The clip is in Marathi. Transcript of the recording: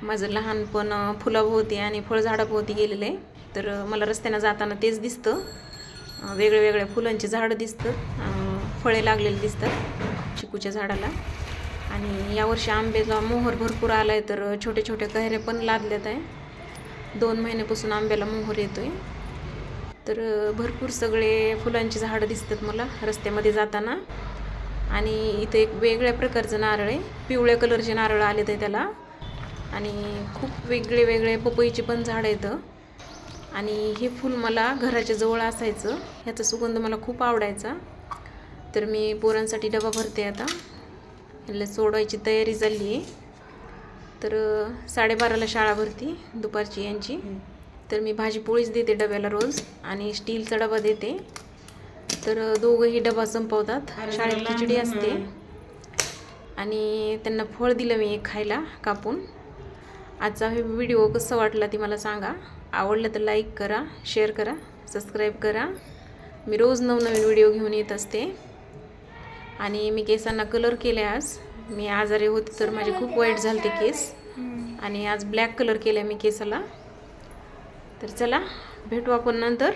माझं लहानपण फुलाभोवती आणि फळझाडाभोवती गेलेलं आहे. तर मला रस्त्यानं जाताना तेच दिसतं. वेगळ्या वेगळ्या फुलांची झाडं दिसतात, फळे लागलेली दिसतात चिकूच्या झाडाला. आणि यावर्षी आंब्याचा मोहर भरपूर आला आहे, तर छोटे छोटे कैऱ्या पण लादल्यात आहे. 2 महिन्यापासून आंब्याला मोहर येतो आहे. तर भरपूर सगळे फुलांची झाडं दिसतात मला रस्त्यामध्ये जाताना. आणि इथं एक वेगळ्या प्रकारचं नारळ आहे, पिवळ्या कलरचे नारळ आले ते त्याला. आणि खूप वेगळे वेगळे पपईचे पण झाडं येतं. आणि हे फूल मला घराच्या जवळ असायचं, ह्याचा सुगंध मला खूप आवडायचा. तर मी पोरांसाठी डबा भरते आता, ह्याला सोडवायची तयारी झाली आहे. तर 12:30ला शाळा भरती दुपारची यांची. तर मी भाजी पोळीच देते डब्याला रोज आणि स्टीलचा डबा देते. तर दोघंही डबा संपवतात. शाळेत खिचडी असते आणि त्यांना फळ दिलं मी एक खायला कापून. आजचा हे व्हिडिओ कसा वाटला ती मला सांगा. आवडलं तर लाईक करा, शेअर करा, सबस्क्राईब करा. मी रोज नवनवीन व्हिडिओ घेऊन येत असते. आणि मी केसांना कलर केले आज. मी आजारी होते तर माझे खूप वाईट झाले ते केस, आणि आज ब्लॅक कलर केला मी केसाला. तर चला भेटू आपण नंतर.